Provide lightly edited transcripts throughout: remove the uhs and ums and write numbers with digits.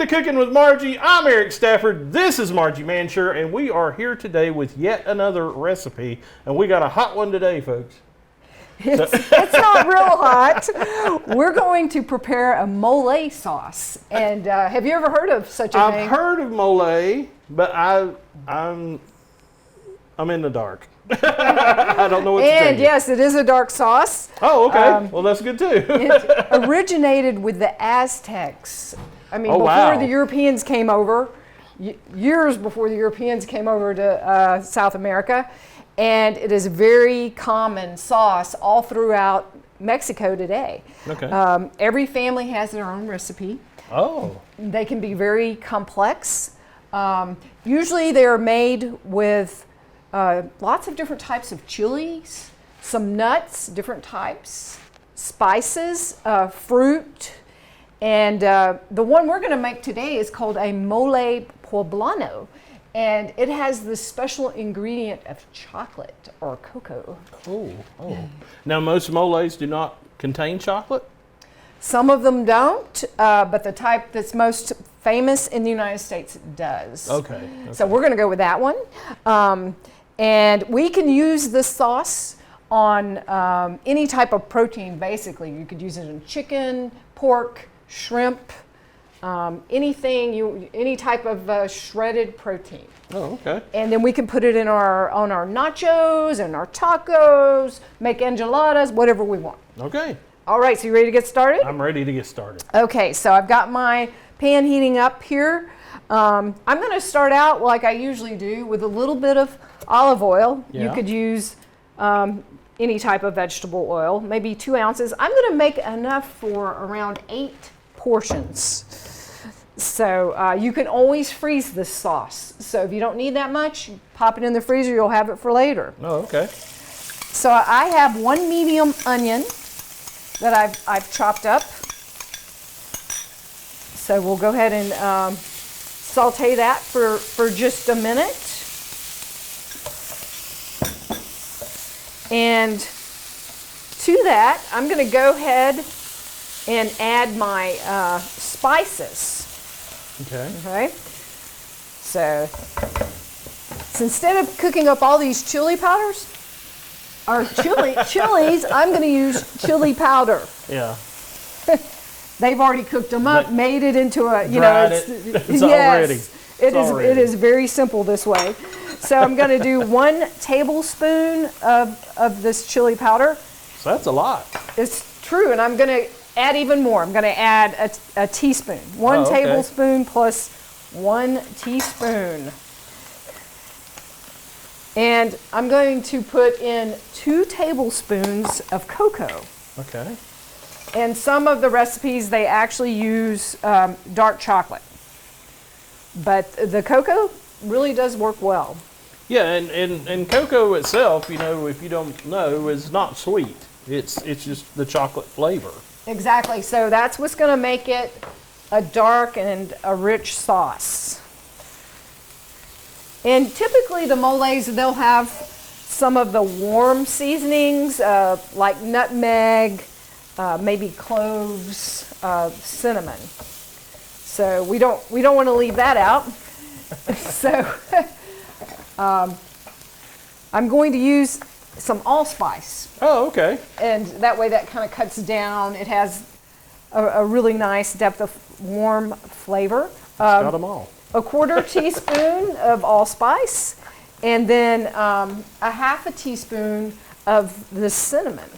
to Cooking with Margie. I'm Eric Stafford. This is Margie Mansure, and we are here today with yet another recipe. And we got a hot one today, folks. It's not real hot. We're going to prepare a mole sauce. And have you ever heard of such a thing? I've heard of mole, but I'm in the dark. I don't know what to tell you. And yes, it is a dark sauce. Oh, okay. Well, that's good too. It originated with the Aztecs. I mean, before the Europeans came over, years before the Europeans came over to South America. And it is a very common sauce all throughout Mexico today. Okay. Every family has their own recipe. Oh. They can be very complex. Usually they're made with lots of different types of chilies, some nuts, different types, spices, fruit, and the one we're going to make today is called a mole poblano, and it has the special ingredient of chocolate or cocoa. Oh. Now, most moles do not contain chocolate? Some of them don't, but the type that's most famous in the United States does. Okay. So we're going to go with that one. And we can use this sauce on any type of protein, basically. You could use it in chicken, pork, shrimp, any type of shredded protein. Oh, okay. And then we can put it in on our nachos and our tacos, make enchiladas, whatever we want. Okay. All right, so you ready to get started? I'm ready to get started. Okay, so I've got my pan heating up here. I'm going to start out like I usually do with a little bit of olive oil. Yeah. You could use any type of vegetable oil, maybe 2 ounces. I'm going to make enough for around 8 portions. So you can always freeze this sauce. So if you don't need that much, pop it in the freezer, you'll have it for later. Oh, okay. So I have 1 medium onion that I've chopped up. So we'll go ahead and saute that for just a minute. And to that, I'm going to go ahead and add my spices. Okay. So instead of cooking up all these chili powders, or chilies, I'm going to use chili powder. Yeah. They've already cooked them up, made it into a, it's already. It is very simple this way. So I'm going to do 1 tablespoon of this chili powder. So that's a lot. It's true, and I'm going to add even more. I'm going to add a teaspoon. 1 tablespoon plus 1 teaspoon. And I'm going to put in 2 tablespoons of cocoa. Okay. And some of the recipes, they actually use dark chocolate. But the cocoa really does work well. Yeah, and cocoa itself, if you don't know, is not sweet. It's just the chocolate flavor. Exactly. So that's what's going to make it a dark and a rich sauce. And typically the moles, they'll have some of the warm seasonings like nutmeg, maybe cloves, cinnamon. So we don't want to leave that out. So I'm going to use some allspice. Oh, okay. And that way that kind of cuts down. It has a really nice depth of warm flavor. Got them all. A 1/4 teaspoon of allspice, and then a 1/2 teaspoon of the cinnamon.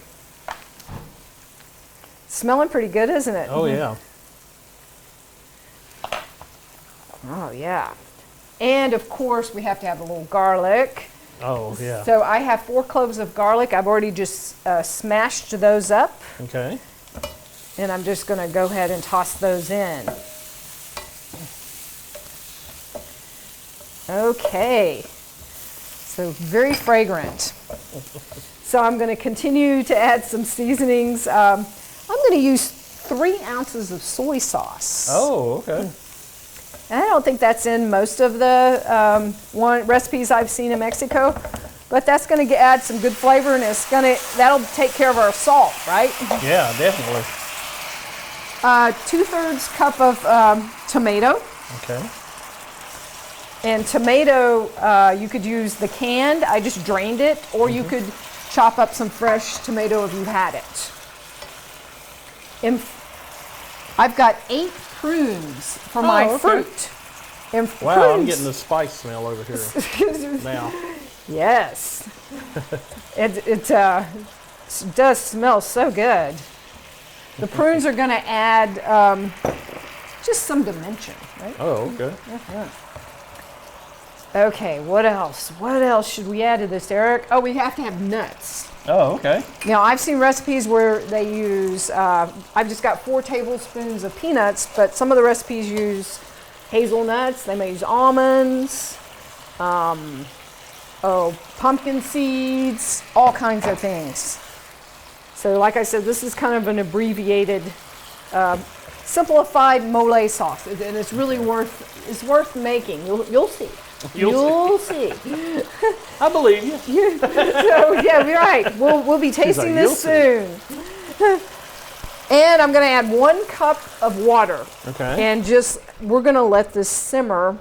Smelling pretty good, isn't it? Oh, yeah. Oh, yeah. And of course, we have to have a little garlic. Oh, yeah. So I have 4 cloves of garlic. I've already just smashed those up. Okay. And I'm just going to go ahead and toss those in. Okay. So very fragrant. So I'm going to continue to add some seasonings. I'm going to use 3 ounces of soy sauce. Oh, okay. And I don't think that's in most of the recipes I've seen in Mexico, but that's going to add some good flavor, and that'll take care of our salt, right? Yeah, definitely. 2/3 cup of tomato. Okay. And tomato, you could use the canned. I just drained it, or you could chop up some fresh tomato if you had it. And I've got 8 prunes for my fruit. And wow, prunes, I'm getting the spice smell over here now. Yes. It does smell so good. The prunes are going to add just some dimension, right? Oh, okay. Okay, what else? What else should we add to this, Eric? Oh, we have to have nuts. Oh, okay. Now, I've seen recipes where they use, I've just got 4 tablespoons of peanuts, but some of the recipes use hazelnuts. They may use almonds, pumpkin seeds, all kinds of things. So like I said, this is kind of an abbreviated, simplified mole sauce, and it's really worth making. You'll see. You'll see. I believe you. So yeah, you're right. We'll be tasting like, this soon. And I'm going to add 1 cup of water. Okay. And we're going to let this simmer,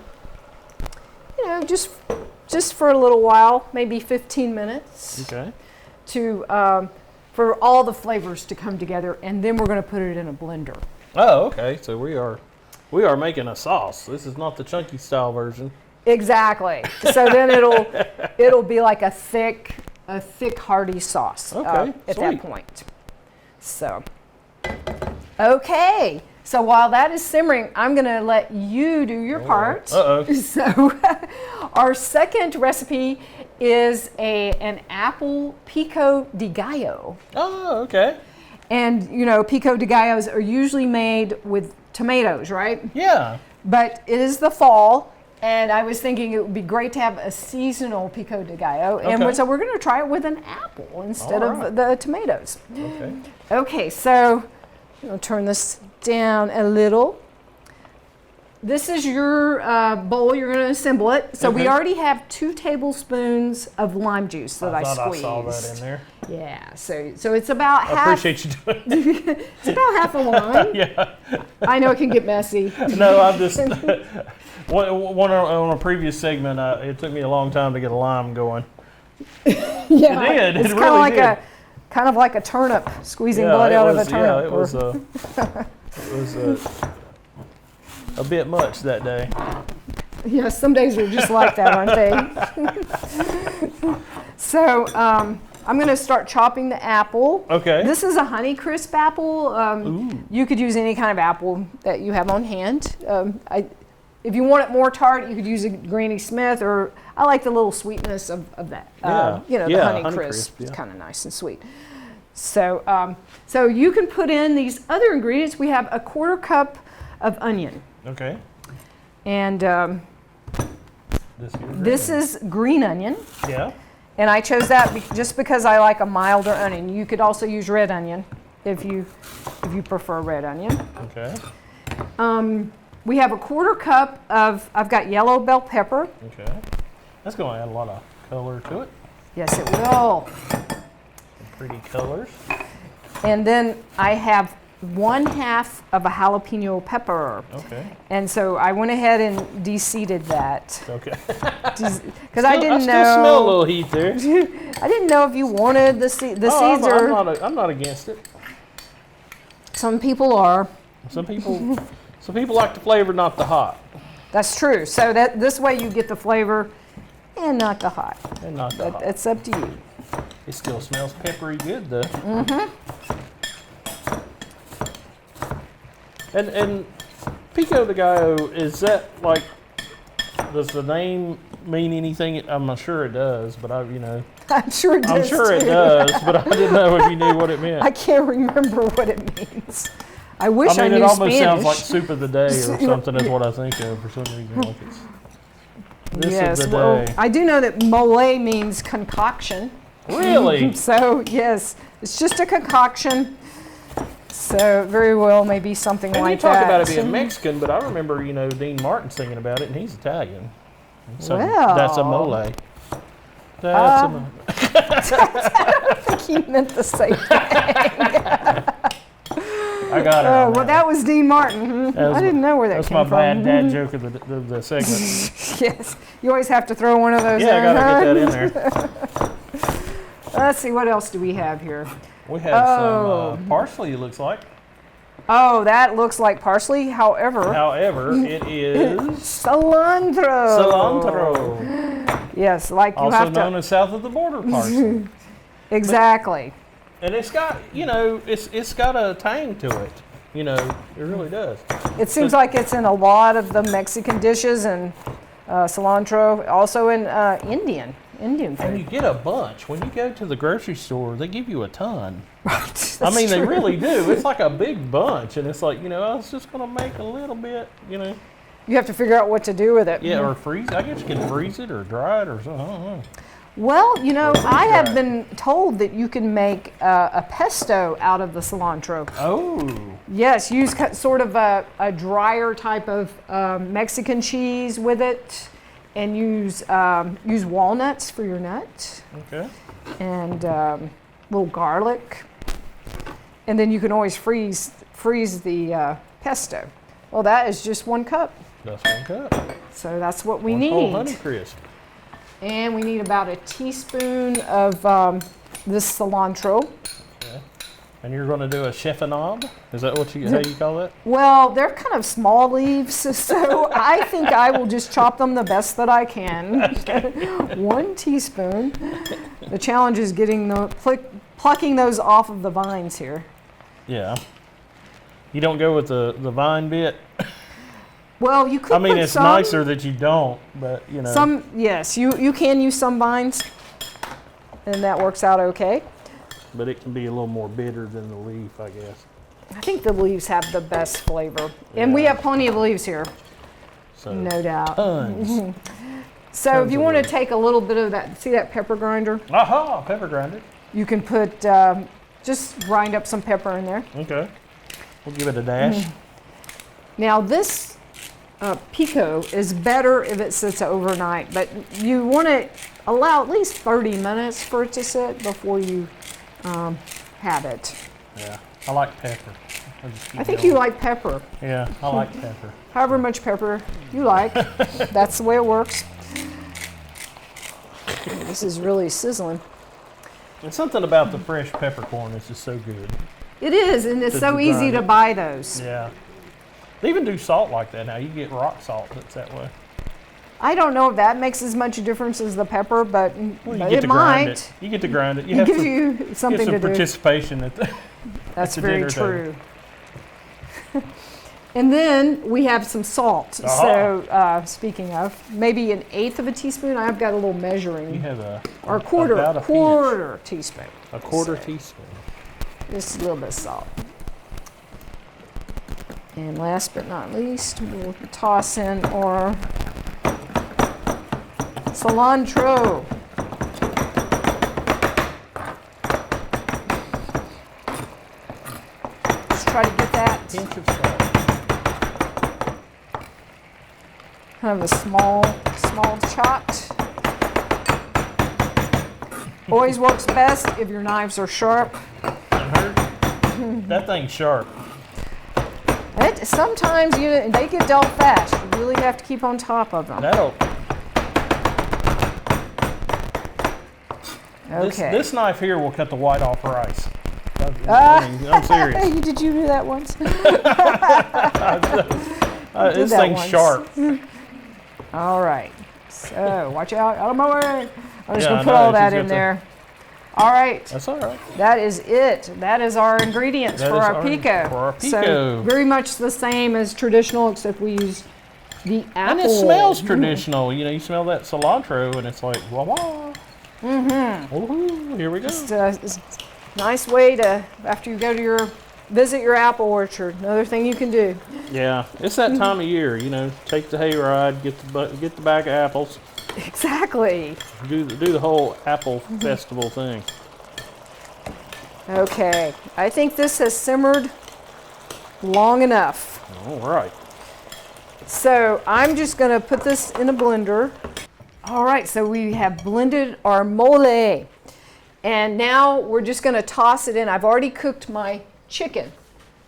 just for a little while, maybe 15 minutes. Okay. For all the flavors to come together, and then we're going to put it in a blender. Oh, okay. So we are making a sauce. This is not the chunky style version. Exactly. So then it'll be like a thick hearty sauce Okay, at that point. So, okay. So while that is simmering, I'm going to let you do your part. Uh-oh. So our second recipe is an apple pico de gallo. Oh, okay. And, pico de gallos are usually made with tomatoes, right? Yeah. But it is the fall, and I was thinking it would be great to have a seasonal pico de gallo. Okay. And so we're going to try it with an apple instead of the tomatoes. Okay. Okay, so I'll turn this down a little. This is your bowl. You're going to assemble it. So we already have 2 tablespoons of lime juice that I squeezed. I saw that in there. Yeah, so it's about half. I appreciate you doing that. It's about half a lime. Yeah. I know it can get messy. No, I'm just one on a previous segment. It took me a long time to get a lime going. Yeah, It did. It's It really did. kind of like a turnip, squeezing blood out of a turnip. Yeah, it was a bit much that day. Yeah, some days are just like that, aren't they? So I'm going to start chopping the apple. Okay. This is a Honeycrisp apple. You could use any kind of apple that you have on hand. If you want it more tart, you could use a Granny Smith, or I like the little sweetness of that. The Honeycrisp. Yeah. It's kind of nice and sweet. So, so you can put in these other ingredients. We have a 1/4 cup of onion. Okay. And this is green onion. Yeah. And I chose that just because I like a milder onion. You could also use red onion if you prefer red onion. Okay. We have a 1/4 cup of, I've got yellow bell pepper. Okay. That's going to add a lot of color to it. Yes, it will. Some pretty colors. And then I have 1/2 of a jalapeno pepper. Okay. And so I went ahead and de-seeded that. Okay. Because I didn't know. I still smell a little heat there. I didn't know if you wanted the seeds. I'm not against it. Some people are. Some people like the flavor, not the hot. That's true. So this way you get the flavor and not the hot. And not the hot. It's up to you. It still smells peppery good though. Mm-hmm. And Pico de Gallo, is that like, does the name mean anything? I'm not sure it does, but I'm sure it does. I'm sure it does, but I didn't know if you knew what it meant. I can't remember what it means. I wish I knew it almost Spanish. sounds like soup of the day or something is what I think of for some reason. Like it's this of the day. I do know that mole means concoction. Really? So yes, it's just a concoction. So very well maybe something and like you talk that. about it being Mexican, but I remember Dean Martin singing about it, and he's Italian. So well, that's a mole. That's a mole. I don't think he meant the same thing. I I got it. Oh, well, that was Dean Martin. I didn't know where that came from. That's my bad dad joke of the segment. Yes, you always have to throw one of those in. Yeah, I got to get that in there. Let's see, what else do we have here? We have some parsley, it looks like. Oh, that looks like parsley. However, it is cilantro. Cilantro. Yes, like you also have to. known as south of the border parsley. Exactly. And it's got, it's got a tang to it. It really does. It seems like it's in a lot of the Mexican dishes and cilantro, also in Indian food. And you get a bunch. When you go to the grocery store, they give you a ton. Right. I mean, they really do. It's like a big bunch, and it's like, I was just going to make a little bit, You have to figure out what to do with it. Yeah, or freeze. I guess you can freeze it or dry it or something. I don't know. Well, I have been told that you can make a pesto out of the cilantro. Oh. Yes, use sort of a drier type of Mexican cheese with it, and use walnuts for your nut. Okay. And little garlic, and then you can always freeze the pesto. Well, that is just 1 cup. That's 1 cup. So that's what we One need. whole Honeycrisp. And we need about a teaspoon of this cilantro. Okay. And you're going to do a chiffonade? Is that how you call it? Well, they're kind of small leaves, so I think I will just chop them the best that I can. Okay. 1 teaspoon. The challenge is getting plucking those off of the vines here. Yeah. You don't go with the vine bit? Well, you could. I mean, it's nicer that you don't, but Some, yes, you can use some vines, and that works out okay. But it can be a little more bitter than the leaf, I guess. I think the leaves have the best flavor, and we have plenty of leaves here, so, no doubt. Tons. So Tons if you want to take a little bit of that, see that pepper grinder? Aha, pepper grinder. You can put, just grind up some pepper in there. Okay. We'll give it a dash. Now this Pico is better if it sits overnight, but you want to allow at least 30 minutes for it to sit before you have it. Yeah, I like pepper. I think you like pepper. Yeah, I like pepper. However much pepper you like, that's the way it works. This is really sizzling. And something about the fresh peppercorn is just so good. It is, and it's so easy to buy those. Yeah. They even do salt like that now. You get rock salt that's that way. I don't know if that makes as much difference as the pepper, but it might. You get to grind it. You have you something get some to do. Participation at the That's very true. And then we have some salt. So speaking of, maybe 1/8 of a teaspoon. I've got a little measuring. You have or quarter teaspoon. A quarter teaspoon. Just a little bit of salt. And last but not least, we'll toss in our cilantro. Let's try to get that Pinch of salt. kind of a small chopped. Always works best if your knives are sharp. That thing's sharp. Sometimes they get dull fast. You really have to keep on top of them. Okay. This knife here will cut the white off rice. I'm serious. Did you do that once? This thing's sharp. All right. So watch out of my way. I'm just going to put all that in there. All right. That's all right. That is it. That is our ingredients for our pico. For our pico. So very much the same as traditional, except we use the apple. And it smells traditional. You smell that cilantro, and it's like, wah wah. Ooh, here we go. It's a nice way to, after you go to visit your apple orchard, another thing you can do. Yeah, it's that time of year. Take the hayride, get the bag of apples. Exactly. Do the whole apple festival thing. Okay, I think this has simmered long enough. All right. So I'm just going to put this in a blender. All right, so we have blended our mole. And now we're just going to toss it in. I've already cooked my chicken.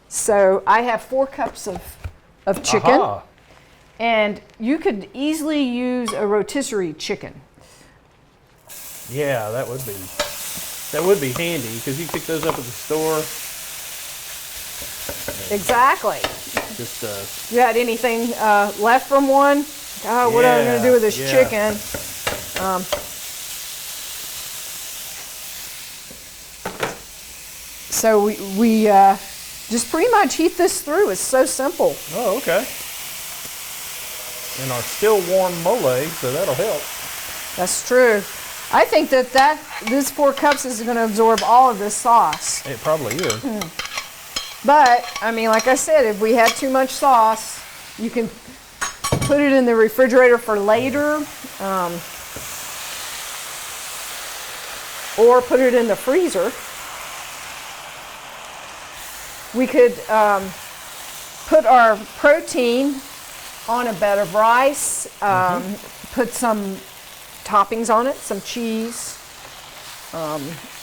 So I have 4 cups of chicken. Aha. And you could easily use a rotisserie chicken. Yeah, that would be handy because you pick those up at the store. Exactly. Just You had anything left from one? God, what am I going to do with this chicken? So we just pretty much heat this through. It's so simple. Oh, okay. And our still warm mole, so that'll help. That's true. I think that this 4 cups is going to absorb all of this sauce. It probably is. But, I mean, like I said, if we had too much sauce, you can put it in the refrigerator for later, or put it in the freezer. We could put our protein on a bed of rice, put some toppings on it, some cheese,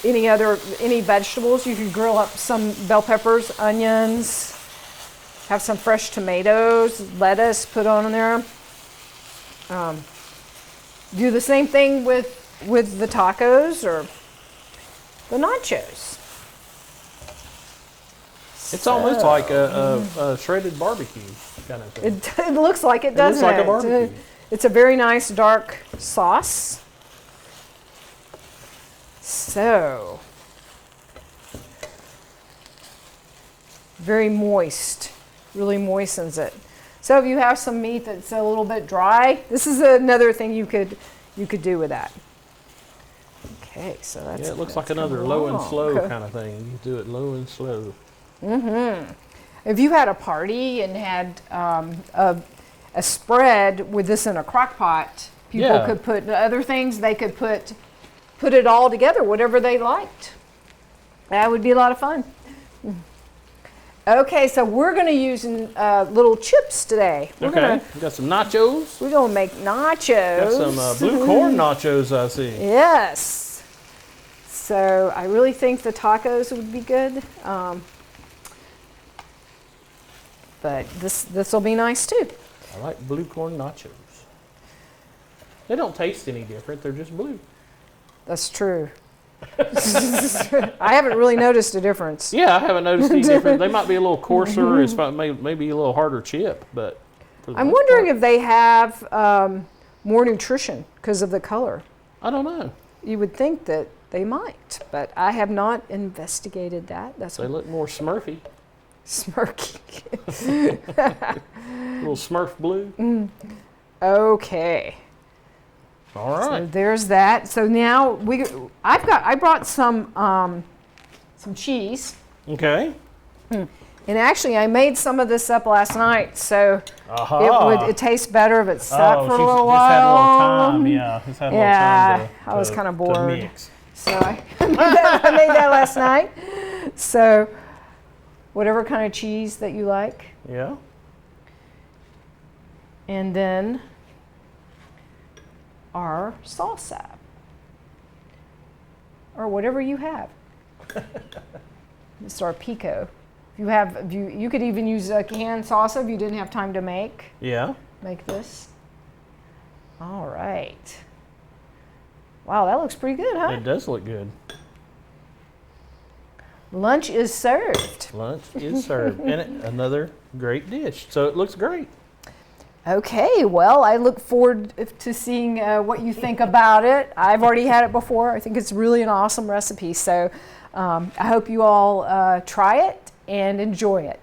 any vegetables. You could grill up some bell peppers, onions, have some fresh tomatoes, lettuce put on there. Do the same thing with the tacos or the nachos. It's almost like a shredded barbecue kind of thing. It looks like it, doesn't it? Looks like a barbecue. It's a very nice dark sauce. So, very moist, really moistens it. So if you have some meat that's a little bit dry, this is another thing you could do with that. Okay, so that's it looks like another low and slow kind of thing. You do it low and slow. If you had a party and had a spread with this in a crock pot, people could put other things. They could put it all together, whatever they liked. That would be a lot of fun. Okay, so we're going to use little chips today. We got some nachos. We're going to make nachos. Got some blue corn nachos, I see. Yes. So I really think the tacos would be good. But this will be nice too. I like blue corn nachos. They don't taste any different. They're just blue. That's true. I haven't really noticed a difference. Yeah, I haven't noticed any difference. They might be a little coarser. It's maybe a little harder chip, but I'm wondering if they have more nutrition because of the color. I don't know. You would think that they might, but I have not investigated that. They look more Smurfy. Smirky. A little Smurf blue. Okay. All right. So there's that. So now I brought some cheese. Okay. And actually I made some of this up last night, so it tastes better if it's sat for a little while. Just had a little time. Yeah, just had a little time to, I was kind of bored. mix. So I made that last night. So whatever kind of cheese that you like. Yeah. And then our salsa. Or whatever you have. This is our Pico. You could even use a canned salsa if you didn't have time to make. Yeah. Make this. All right. Wow, that looks pretty good, huh? It does look good. Lunch is served. Lunch is served. And another great dish. So it looks great. Okay, well, I look forward to seeing what you think about it. I've already had it before. I think it's really an awesome recipe. So I hope you all try it and enjoy it.